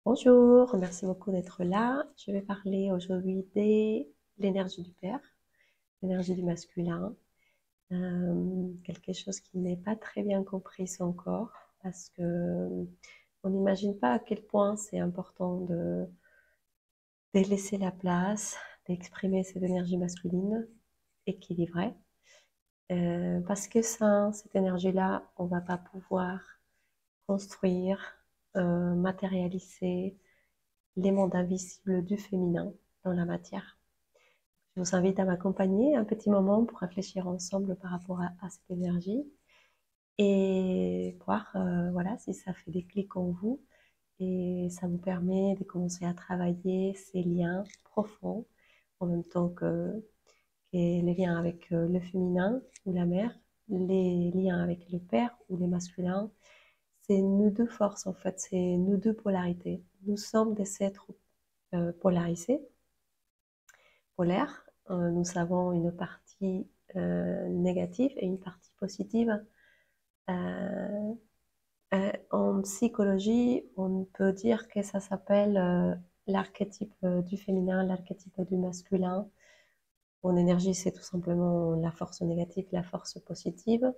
Bonjour, merci beaucoup d'être là. Je vais parler aujourd'hui de l'énergie du père, l'énergie du masculin, quelque chose qui n'est pas très bien compris encore parce que on n'imagine pas à quel point c'est important de laisser la place, d'exprimer cette énergie masculine équilibrée, parce que sans cette énergie-là, on va pas pouvoir construire, matérialiser les mondes invisibles du féminin dans la matière. Je vous invite à m'accompagner un petit moment pour réfléchir ensemble par rapport à cette énergie et voir voilà, si ça fait des clics en vous et ça vous permet de commencer à travailler ces liens profonds en même temps que les liens avec le féminin ou la mère, les liens avec le père ou les masculins. C'est nous deux forces en fait, c'est nous deux polarités. Nous sommes des êtres polarisés, polaires. Nous avons une partie négative et une partie positive. Euh, En psychologie, on peut dire que ça s'appelle l'archétype du féminin, l'archétype du masculin. En énergie, c'est tout simplement la force négative, la force positive.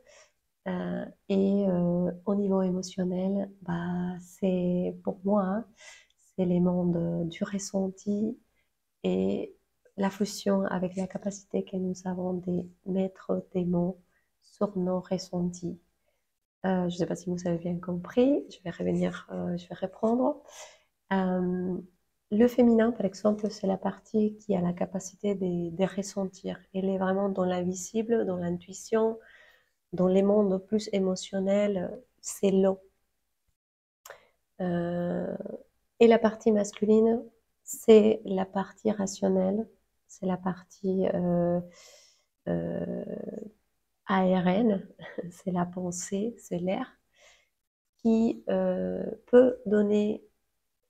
Au niveau émotionnel, bah, c'est pour moi, hein, c'est les mondes du ressenti et la fusion avec la capacité que nous avons de mettre des mots sur nos ressentis. Je ne sais pas si vous avez bien compris, je vais revenir, je vais reprendre. Euh, le féminin, par exemple, c'est la partie qui a la capacité de ressentir. Elle est vraiment dans l'invisible, dans l'intuition, dans les mondes plus émotionnels, c'est l'eau. Euh, et la partie masculine, c'est la partie rationnelle, c'est la partie euh, ARN, c'est la pensée, c'est l'air, qui peut donner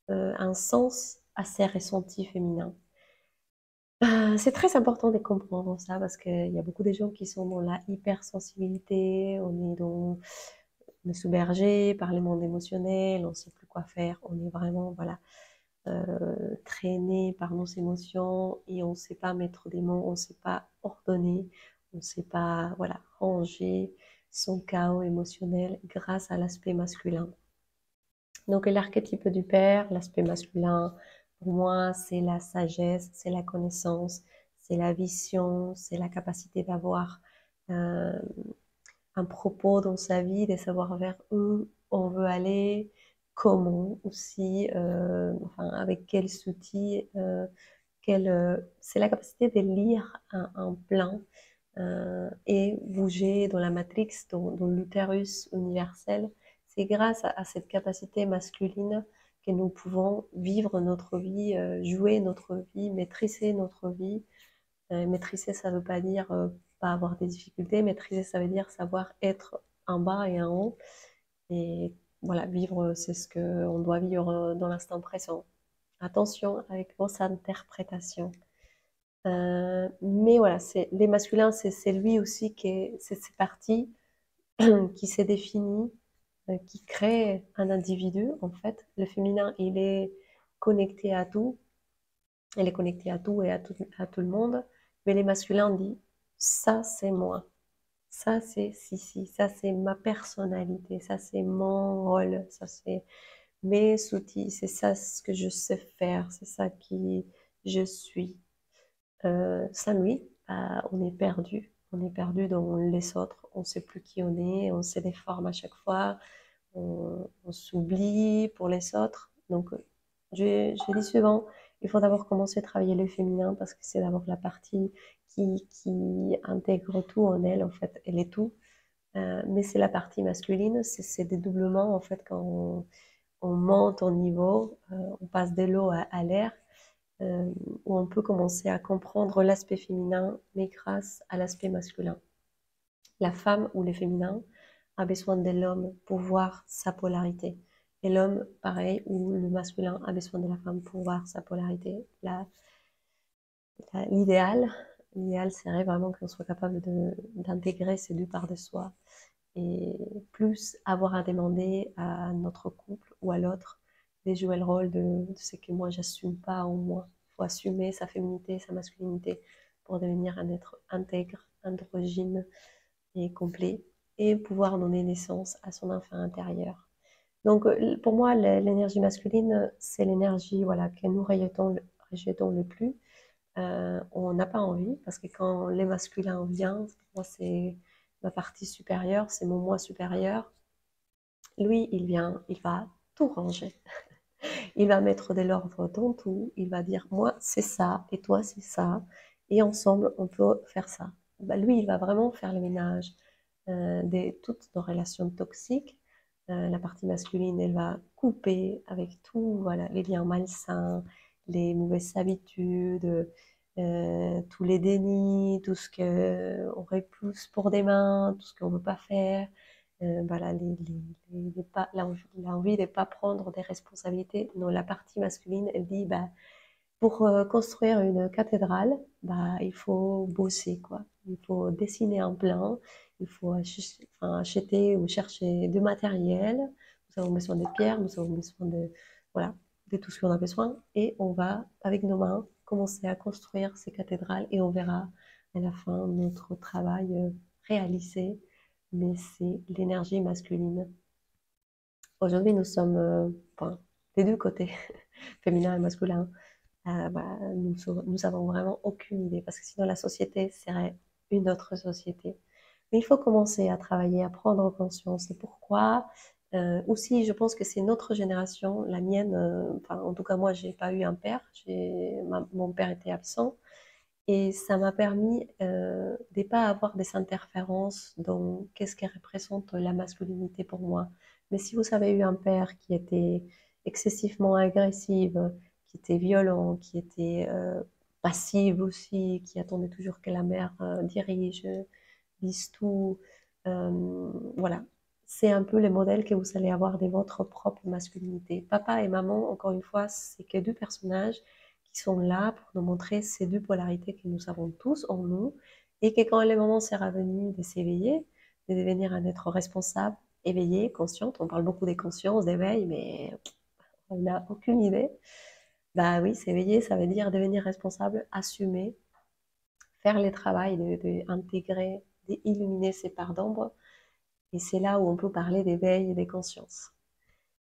un sens à ces ressentis féminins. C'est très important de comprendre ça parce qu'il y a beaucoup de gens qui sont dans la hypersensibilité, on est dans le submergé par les mondes émotionnels, on ne sait plus quoi faire, on est vraiment voilà, traîné par nos émotions et on ne sait pas mettre des mots, on ne sait pas ordonner, on ne sait pas voilà, ranger son chaos émotionnel grâce à l'aspect masculin. Donc l'archétype du père, l'aspect masculin, pour moi, c'est la sagesse, c'est la connaissance, c'est la vision, c'est la capacité d'avoir euh, un propos dans sa vie, de savoir vers où on veut aller, comment aussi, enfin avec quels outils, c'est la capacité de lire un plan et bouger dans la matrix, dans l'utérus universel. C'est grâce à cette capacité masculine que nous pouvons vivre notre vie, jouer notre vie, maîtriser notre vie. Maîtriser, ça ne veut pas dire pas avoir des difficultés. Maîtriser, ça veut dire savoir être en bas et en haut. Et voilà, vivre, c'est ce qu'on doit vivre dans l'instant présent. Attention avec vos interprétations. Mais voilà, les masculins, c'est lui aussi c'est ces parties qui s'est défini, qui crée un individu, en fait. Le féminin, il est connecté à tout, elle est connectée à tout et à tout le monde, mais les masculins disent, ça c'est moi, ça c'est si, ça c'est ma personnalité, ça c'est mon rôle, ça c'est mes outils, c'est ça ce que je sais faire, c'est ça qui je suis. Sans lui, bah, on est perdu dans les autres, on ne sait plus qui on se déforme à chaque fois, on s'oublie pour les autres. Donc, je dis souvent, il faut d'abord commencer à travailler le féminin parce que c'est d'abord la partie qui intègre tout en elle, en fait, elle est tout. Mais c'est la partie masculine, c'est des doublements, en fait, quand on monte en niveau, on passe de l'eau à l'air, euh, où on peut commencer à comprendre l'aspect féminin, mais grâce à l'aspect masculin. La femme ou le féminin a besoin de l'homme pour voir sa polarité. Et l'homme, pareil, ou le masculin a besoin de la femme pour voir sa polarité. L'idéal, l'idéal serait vraiment qu'on soit capable d'intégrer ces deux parts de soi et plus avoir à demander à notre couple ou à l'autre jouer le rôle de ce que moi j'assume pas en moi. Il faut assumer sa féminité, sa masculinité pour devenir un être intègre, androgyne et complet et pouvoir donner naissance à son enfant intérieur. Donc pour moi, l'énergie masculine, c'est l'énergie voilà, que nous rejetons le plus. On n'a pas envie parce que quand les masculins viennent, pour moi c'est ma partie supérieure, c'est mon moi supérieur. Lui, il vient, il va tout ranger. Il va mettre de l'ordre dans tout. Il va dire, moi, c'est ça, et toi, c'est ça. Et ensemble, on peut faire ça. Bah, lui, il va vraiment faire le ménage de toutes nos relations toxiques. La partie masculine, elle va couper avec tout, voilà, les liens malsains, les mauvaises habitudes, tous les dénis, tout ce qu'on repousse pour des mains, tout ce qu'on ne veut pas faire. Voilà, l'envie de ne pas prendre des responsabilités. Non, la partie masculine, elle dit, bah, pour construire une cathédrale, bah, il faut bosser, quoi. Il faut dessiner un plan, il faut acheter ou chercher du matériel. Nous avons besoin de pierres, nous avons besoin de, voilà, de tout ce qu'on a besoin. Et on va, avec nos mains, commencer à construire ces cathédrales et on verra à la fin notre travail réalisé. Mais c'est l'énergie masculine. Aujourd'hui, nous sommes enfin, des deux côtés, féminin et masculin. Bah, nous avons vraiment aucune idée parce que sinon la société serait une autre société. Mais il faut commencer à travailler, à prendre conscience. Et pourquoi aussi, je pense que c'est notre génération, la mienne. Enfin, en tout cas, moi, j'ai pas eu un père. Mon père était absent. Et ça m'a permis de ne pas avoir des interférences dans qu'est-ce qui représente la masculinité pour moi. Mais si vous avez eu un père qui était excessivement agressif, qui était violent, qui était passif aussi, qui attendait toujours que la mère dirige, dise tout, voilà. C'est un peu le modèle que vous allez avoir de votre propre masculinité. Papa et maman, encore une fois, c'est que deux personnages qui sont là pour nous montrer ces deux polarités que nous avons tous en nous et que quand le moment sera venu de s'éveiller, de devenir un être responsable, éveillé, conscient, on parle beaucoup des consciences, d'éveil, mais on n'a aucune idée. Bah oui, s'éveiller, ça veut dire devenir responsable, assumer, faire le travail d'intégrer, d'illuminer ces parts d'ombre. Et c'est là où on peut parler d'éveil et des consciences.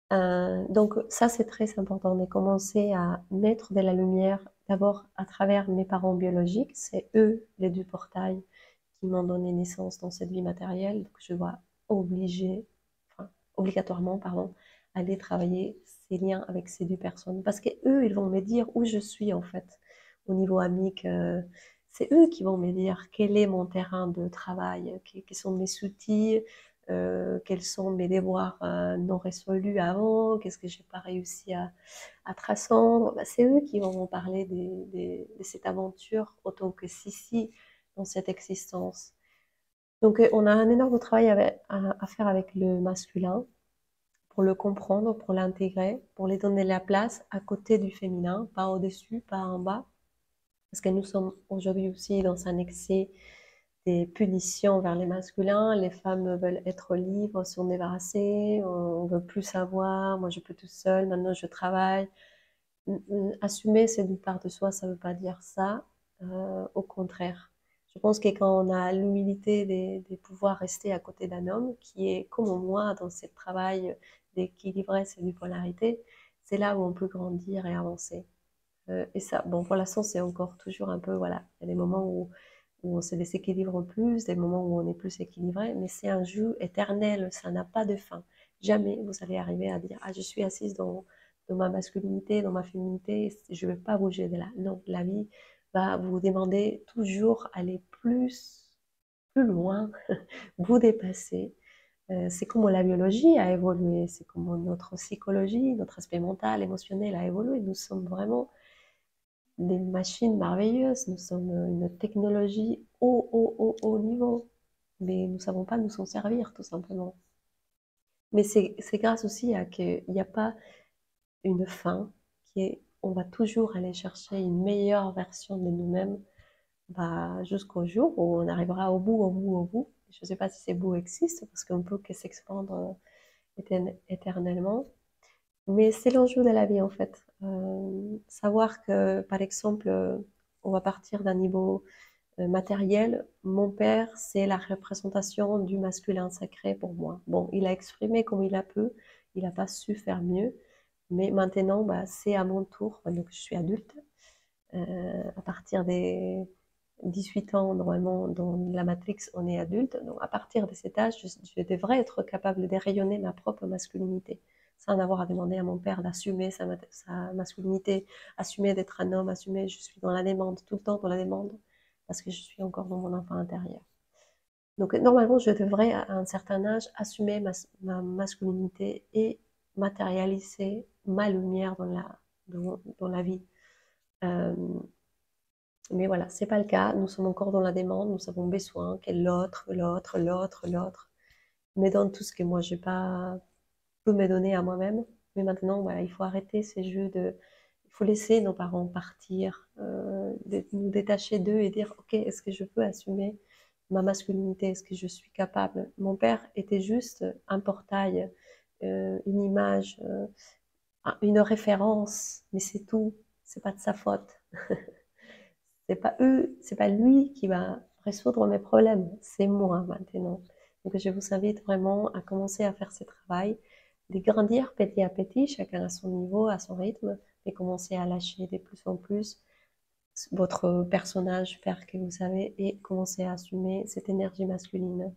Donc ça, c'est très important de commencer à mettre de la lumière d'abord à travers mes parents biologiques. C'est eux, les deux portails, qui m'ont donné naissance dans cette vie matérielle. Donc je dois obligatoirement, pardon, aller travailler ces liens avec ces deux personnes. Parce que eux, ils vont me dire où je suis en fait, au niveau amique. C'est eux qui vont me dire quel est mon terrain de travail, quels sont mes outils, quels sont mes devoirs non résolus avant, qu'est-ce que j'ai pas réussi à transcendre. Bah, c'est eux qui vont me parler de cette aventure autant que si dans cette existence. Donc on a un énorme travail à faire avec le masculin pour le comprendre, pour l'intégrer, pour lui donner la place à côté du féminin, pas au-dessus, pas en bas. Parce que nous sommes aujourd'hui aussi dans un excès des punitions vers les masculins. Les femmes veulent être libres, se sont débarrassées, on veut plus savoir, moi je peux tout seul, maintenant je travaille. Assumer ces deux parts de soi, ça ne veut pas dire ça, au contraire. Je pense que quand on a l'humilité de pouvoir rester à côté d'un homme qui est comme moi dans ce travail d'équilibrer ces deux polarités, c'est là où on peut grandir et avancer. Et ça, bon, pour l'instant, c'est encore toujours un peu, voilà, il y a des moments où on se déséquilibre plus, des moments où on est plus équilibré, mais c'est un jeu éternel, ça n'a pas de fin. Jamais vous allez arriver à dire, ah, je suis assise dans ma masculinité, dans ma féminité, je ne vais pas bouger de là. Non, la vie va vous demander toujours aller plus loin, vous dépasser. C'est comment la biologie a évolué, c'est comment notre psychologie, notre aspect mental, émotionnel a évolué. Nous sommes vraiment des machines merveilleuses, nous sommes une technologie haut niveau, mais nous ne savons pas nous en servir tout simplement. Mais c'est grâce aussi à qu'il n'y a pas une fin, qui est, on va toujours aller chercher une meilleure version de nous-mêmes bah, jusqu'au jour où on arrivera au bout. Je ne sais pas si ces bouts existent parce qu'on peut que s'expandre éternellement. Mais c'est l'enjeu de la vie en fait. Savoir que, par exemple, on va partir d'un niveau matériel. Mon père, c'est la représentation du masculin sacré pour moi. Bon, il a exprimé comme il a pu, il n'a pas su faire mieux, mais maintenant, bah, c'est à mon tour. Donc, je suis adulte. À partir des 18 ans, normalement, dans la Matrix, on est adulte. Donc, à partir de cet âge, je devrais être capable de rayonner ma propre masculinité, sans avoir à demander à mon père d'assumer sa masculinité, assumer d'être un homme, assumer, je suis dans la demande, tout le temps dans la demande, parce que je suis encore dans mon enfant intérieur. Donc, normalement, je devrais, à un certain âge, assumer ma masculinité et matérialiser ma lumière dans la vie. Euh, mais voilà, c'est pas le cas. Nous sommes encore dans la demande. Nous avons besoin que l'autre me donne tout ce que moi j'ai pas pu me donner à moi-même. Mais maintenant, voilà, il faut arrêter ces jeux de. Il faut laisser nos parents partir, nous détacher d'eux et dire, ok, est-ce que je peux assumer ma masculinité? Est-ce que je suis capable? Mon père était juste un portail, une image, une référence, mais c'est tout. C'est pas de sa faute. C'est pas eux, c'est pas lui qui va résoudre mes problèmes, c'est moi maintenant. Donc je vous invite vraiment à commencer à faire ce travail, de grandir petit à petit, chacun à son niveau, à son rythme, et commencer à lâcher de plus en plus votre personnage père que vous avez et commencer à assumer cette énergie masculine.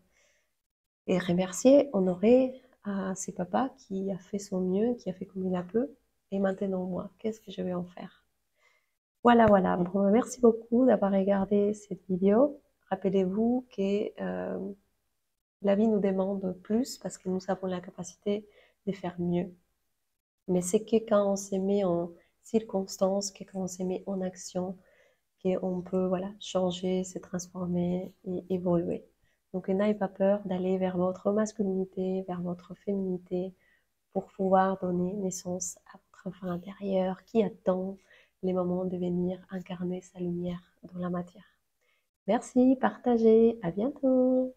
Et remercier, honorer à ses papas qui a fait son mieux, qui a fait comme il a pu, et maintenant moi, qu'est-ce que je vais en faire? Voilà, voilà. Bon, merci beaucoup d'avoir regardé cette vidéo. Rappelez-vous que la vie nous demande plus parce que nous avons la capacité de faire mieux. Mais c'est que quand on se met en circonstance, que quand on se met en action, qu'on peut voilà, changer, se transformer et évoluer. Donc n'ayez pas peur d'aller vers votre masculinité, vers votre féminité, pour pouvoir donner naissance à votre enfant intérieur qui attend les moments de venir incarner sa lumière dans la matière. Merci, partagez, à bientôt.